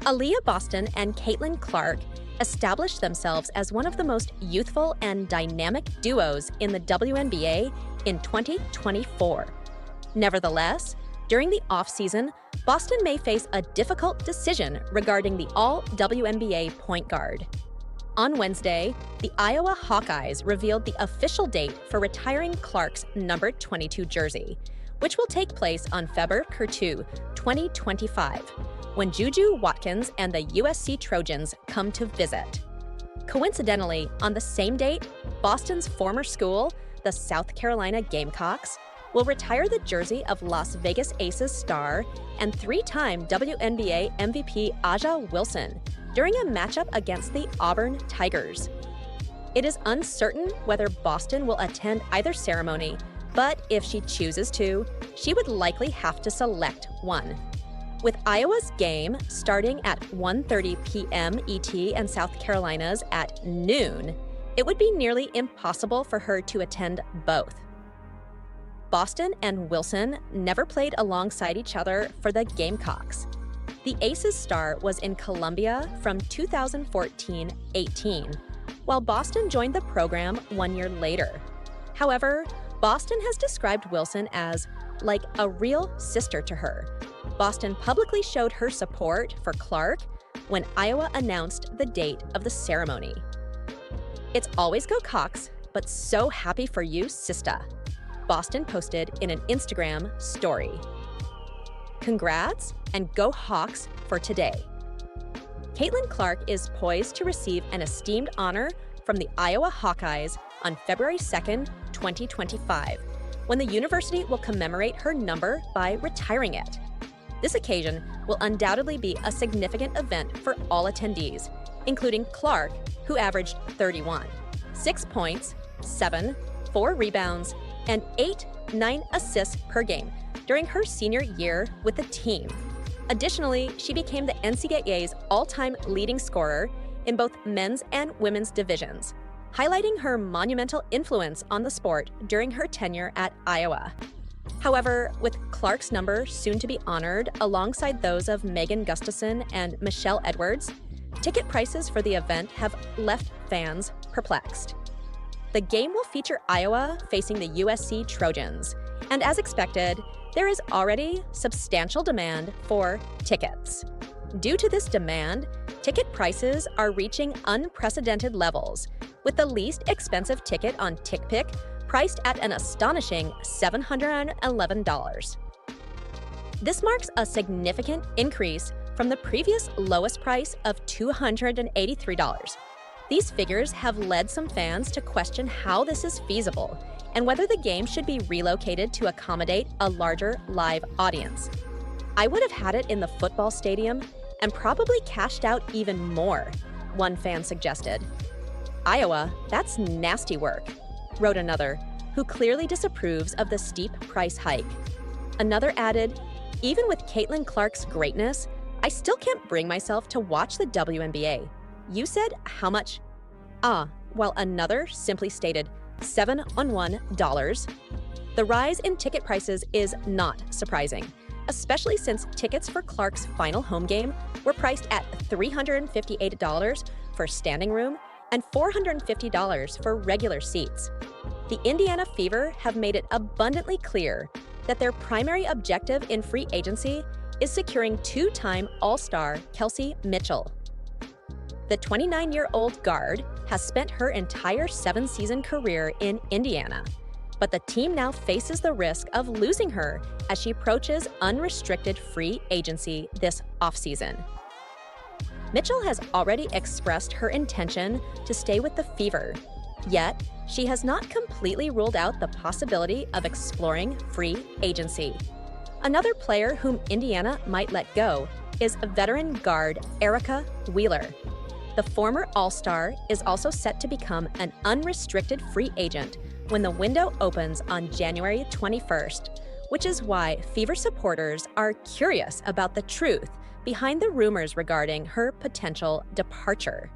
Aaliyah Boston and Caitlin Clark established themselves as one of the most youthful and dynamic duos in the WNBA in 2024. Nevertheless, during the offseason, Boston may face a difficult decision regarding the all-WNBA point guard. On Wednesday, the Iowa Hawkeyes revealed the official date for retiring Clark's number 22 jersey, which will take place on February 2, 2025, when Juju Watkins and the USC Trojans come to visit. Coincidentally, on the same date, Boston's former school, the South Carolina Gamecocks, will retire the jersey of Las Vegas Aces star and three-time WNBA MVP Aja Wilson during a matchup against the Auburn Tigers. It is uncertain whether Boston will attend either ceremony, but if she chooses to, she would likely have to select one. With Iowa's game starting at 1:30 p.m. ET and South Carolina's at noon, it would be nearly impossible for her to attend both. Boston and Wilson never played alongside each other for the Gamecocks. The Aces star was in Columbia from 2014-18, while Boston joined the program 1 year later. However, Boston has described Wilson as like a real sister to her. Boston publicly showed her support for Clark when Iowa announced the date of the ceremony. "It's always go Cox, but so happy for you, sista," Boston posted in an Instagram story. Congrats and go Hawks for today. Caitlin Clark is poised to receive an esteemed honor from the Iowa Hawkeyes on February 2nd, 2025, when the university will commemorate her number by retiring it. This occasion will undoubtedly be a significant event for all attendees, including Clark, who averaged 31, 6 points, 7, 4 rebounds, and 9 assists per game during her senior year with the team. Additionally, she became the NCAA's all-time leading scorer in both men's and women's divisions, highlighting her monumental influence on the sport during her tenure at Iowa. However, with Clark's number soon to be honored alongside those of Megan Gustafson and Michelle Edwards, ticket prices for the event have left fans perplexed. The game will feature Iowa facing the USC Trojans, and as expected, there is already substantial demand for tickets. Due to this demand, ticket prices are reaching unprecedented levels, with the least expensive ticket on TickPick priced at an astonishing $711. This marks a significant increase from the previous lowest price of $283. These figures have led some fans to question how this is feasible and whether the game should be relocated to accommodate a larger live audience. "I would have had it in the football stadium and probably cashed out even more," one fan suggested. "Iowa, that's nasty work," wrote another, who clearly disapproves of the steep price hike. Another added, "Even with Caitlin Clark's greatness, I still can't bring myself to watch the WNBA. You said how much?" While another simply stated $711. The rise in ticket prices is not surprising, especially since tickets for Clark's final home game were priced at $358 for standing room and $450 for regular seats. The Indiana Fever have made it abundantly clear that their primary objective in free agency is securing two-time All-Star Kelsey Mitchell. The 29-year-old guard has spent her entire 7-season career in Indiana, but the team now faces the risk of losing her as she approaches unrestricted free agency this offseason. Mitchell has already expressed her intention to stay with the Fever, yet she has not completely ruled out the possibility of exploring free agency. Another player whom Indiana might let go is veteran guard Erica Wheeler. The former All-Star is also set to become an unrestricted free agent when the window opens on January 21st, which is why Fever supporters are curious about the truth behind the rumors regarding her potential departure.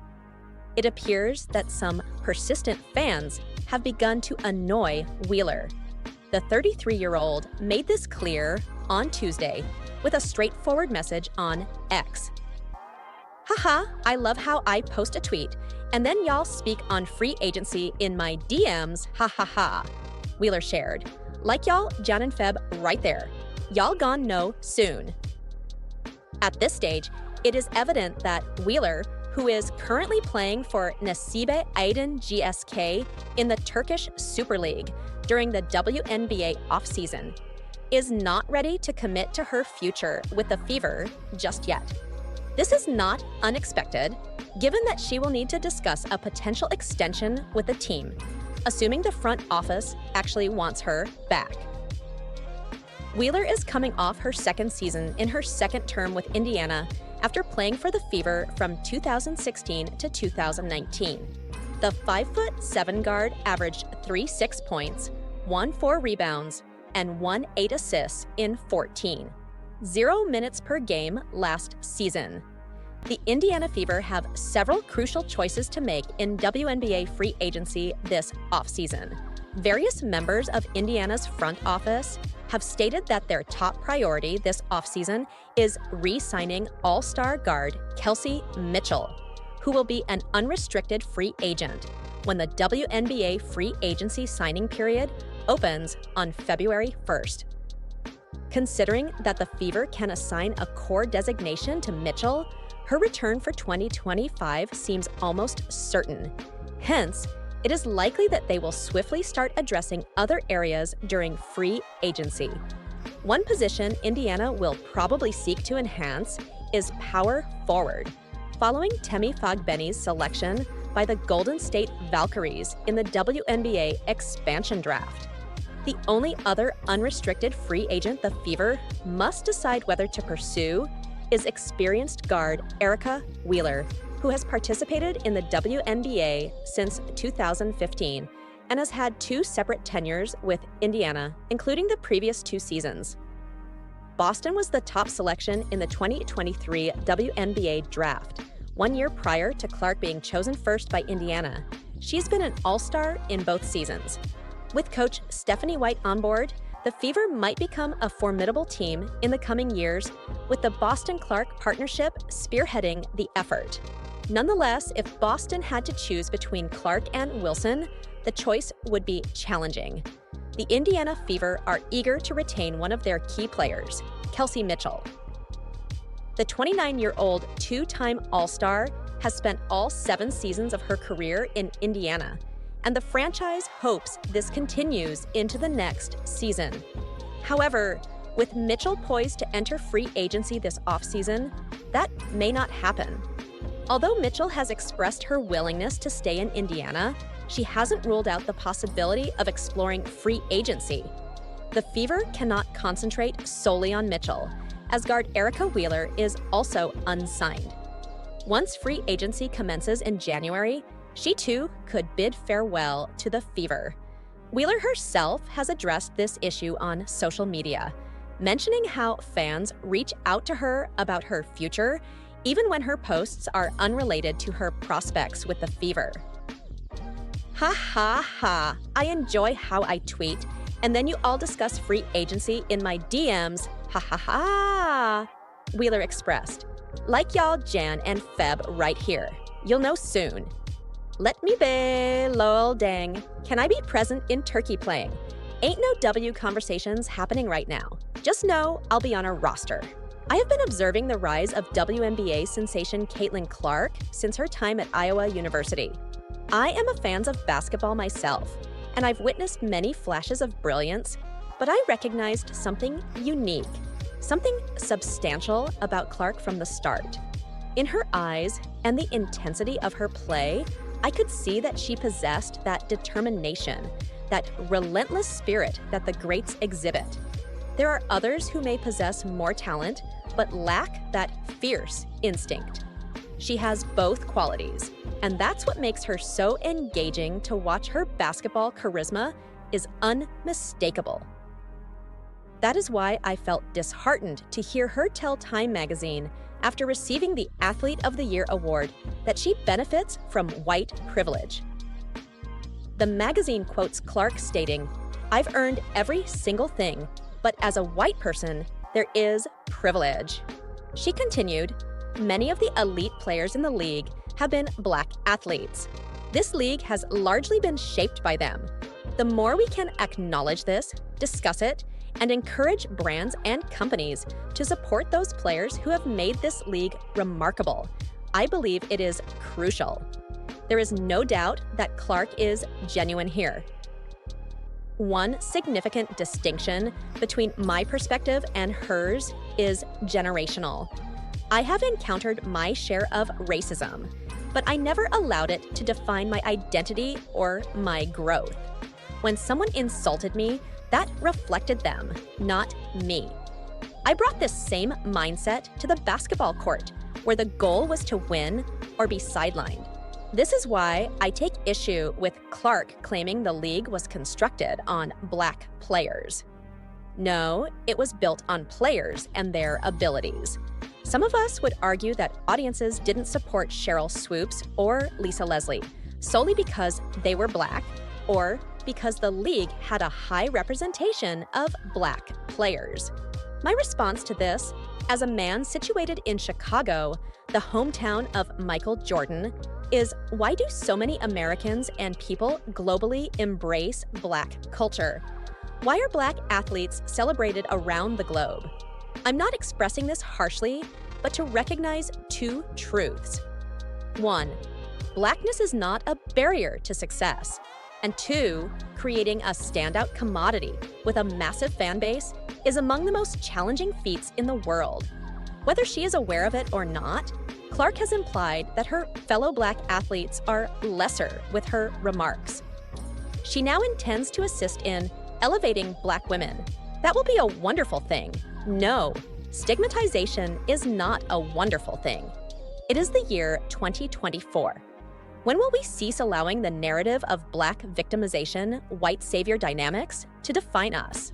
It appears that some persistent fans have begun to annoy Wheeler. The 33-year-old made this clear on Tuesday with a straightforward message on X. Haha, I love how I post a tweet, and then y'all speak on free agency in my DMs, ha ha ha. Wheeler shared. Like y'all, Jan and Feb right there. Y'all gone know soon. At this stage, it is evident that Wheeler, who is currently playing for Nasibe Aydın GSK in the Turkish Super League during the WNBA offseason, is not ready to commit to her future with the Fever just yet. This is not unexpected, given that she will need to discuss a potential extension with the team, assuming the front office actually wants her back. Wheeler is coming off her second season in her second term with Indiana after playing for the Fever from 2016 to 2019. The 5'7" guard averaged 3 points, 4 rebounds, and 8 assists in 0 minutes per game last season. The Indiana Fever have several crucial choices to make in WNBA free agency this offseason. Various members of Indiana's front office have stated that their top priority this offseason is re-signing all-star guard Kelsey Mitchell, who will be an unrestricted free agent when the WNBA free agency signing period opens on February 1st. Considering that the Fever can assign a core designation to Mitchell, her return for 2025 seems almost certain. Hence, it is likely that they will swiftly start addressing other areas during free agency. One position Indiana will probably seek to enhance is power forward, following Temi Fagbeni's selection by the Golden State Valkyries in the WNBA expansion draft. The only other unrestricted free agent the Fever must decide whether to pursue is experienced guard Erica Wheeler, who has participated in the WNBA since 2015 and has had 2 separate tenures with Indiana, including the previous 2 seasons. Boston was the top selection in the 2023 WNBA draft, 1 year prior to Clark being chosen first by Indiana. She's been an all-star in both seasons. With coach Stephanie White on board, the Fever might become a formidable team in the coming years, with the Boston-Clark partnership spearheading the effort. Nonetheless, if Boston had to choose between Clark and Wilson, the choice would be challenging. The Indiana Fever are eager to retain one of their key players, Kelsey Mitchell. The 29-year-old 2-time All-Star has spent all 7 seasons of her career in Indiana, and the franchise hopes this continues into the next season. However, with Mitchell poised to enter free agency this offseason, that may not happen. Although Mitchell has expressed her willingness to stay in Indiana, she hasn't ruled out the possibility of exploring free agency. The Fever cannot concentrate solely on Mitchell, as guard Erica Wheeler is also unsigned. Once free agency commences in January, she too could bid farewell to the Fever. Wheeler herself has addressed this issue on social media, mentioning how fans reach out to her about her future, even when her posts are unrelated to her prospects with the Fever. Ha ha ha, I enjoy how I tweet, and then you all discuss free agency in my DMs, ha ha ha, Wheeler expressed. Like y'all Jan and Feb right here. You'll know soon. Let me be, lol dang. Can I be present in Turkey playing? Ain't no W conversations happening right now. Just know I'll be on a roster. I have been observing the rise of WNBA sensation Caitlin Clark since her time at Iowa University. I am a fan of basketball myself, and I've witnessed many flashes of brilliance, but I recognized something unique, something substantial about Clark from the start. In her eyes and the intensity of her play, I could see that she possessed that determination, that relentless spirit that the greats exhibit. There are others who may possess more talent, but lack that fierce instinct. She has both qualities, and that's what makes her so engaging to watch. Her basketball charisma is unmistakable. That is why I felt disheartened to hear her tell Time magazine, after receiving the Athlete of the Year award, that she benefits from white privilege. The magazine quotes Clark stating, "I've earned every single thing, but as a white person, there is privilege." She continued, Many of the elite players in the league have been Black athletes. This league has largely been shaped by them. The more we can acknowledge this, discuss it, and encourage brands and companies to support those players who have made this league remarkable, I believe it is crucial. There is no doubt that Clark is genuine here. One significant distinction between my perspective and hers is generational. I have encountered my share of racism, but I never allowed it to define my identity or my growth. When someone insulted me, that reflected them, not me. I brought this same mindset to the basketball court, where the goal was to win or be sidelined. This is why I take issue with Clark claiming the league was constructed on Black players. No, it was built on players and their abilities. Some of us would argue that audiences didn't support Sheryl Swoopes or Lisa Leslie solely because they were Black or because the league had a high representation of Black players. My response to this, as a man situated in Chicago, the hometown of Michael Jordan, is why do so many Americans and people globally embrace Black culture? Why are Black athletes celebrated around the globe? I'm not expressing this harshly, but to recognize two truths. 1, Blackness is not a barrier to success. And 2, creating a standout commodity with a massive fan base is among the most challenging feats in the world. Whether she is aware of it or not, Clark has implied that her fellow Black athletes are lesser with her remarks. She now intends to assist in elevating Black women. That will be a wonderful thing. No, stigmatization is not a wonderful thing. It is the year 2024. When will we cease allowing the narrative of Black victimization, white savior dynamics to define us?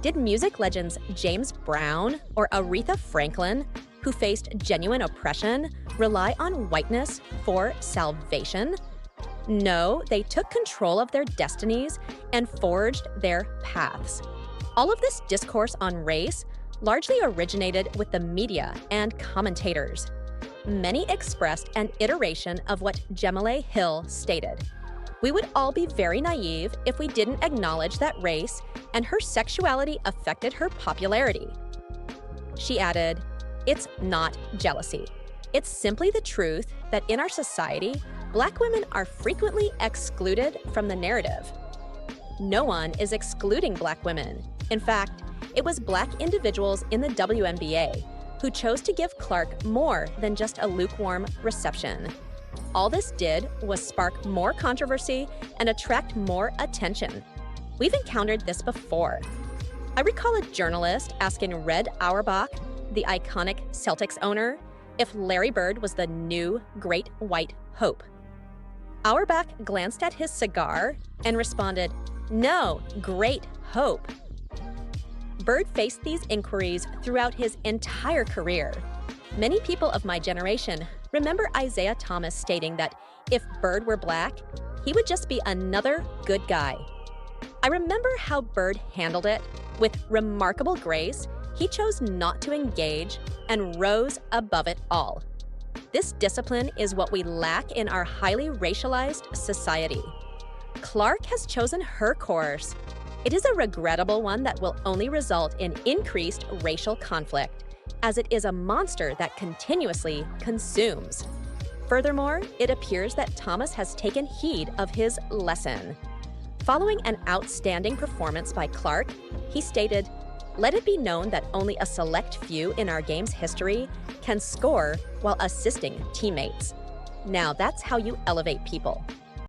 Did music legends James Brown or Aretha Franklin, who faced genuine oppression, rely on whiteness for salvation? No, they took control of their destinies and forged their paths. All of this discourse on race largely originated with the media and commentators. Many expressed an iteration of what Jemele Hill stated. We would all be very naive if we didn't acknowledge that race and her sexuality affected her popularity. She added, "It's not jealousy. It's simply the truth that in our society, Black women are frequently excluded from the narrative. No one is excluding Black women. In fact, it was Black individuals in the WNBA who chose to give Clark more than just a lukewarm reception. All this did was spark more controversy and attract more attention. We've encountered this before. I recall a journalist asking Red Auerbach, the iconic Celtics owner, if Larry Bird was the new Great White Hope. Auerbach glanced at his cigar and responded, "No, Great Hope." Bird faced these inquiries throughout his entire career. Many people of my generation remember Isaiah Thomas stating that if Bird were Black, he would just be another good guy. I remember how Bird handled it. With remarkable grace, he chose not to engage and rose above it all. This discipline is what we lack in our highly racialized society. Clark has chosen her course. It is a regrettable one that will only result in increased racial conflict, as it is a monster that continuously consumes. Furthermore, it appears that Thomas has taken heed of his lesson. Following an outstanding performance by Clark, he stated, "Let it be known that only a select few in our game's history can score while assisting teammates. Now that's how you elevate people."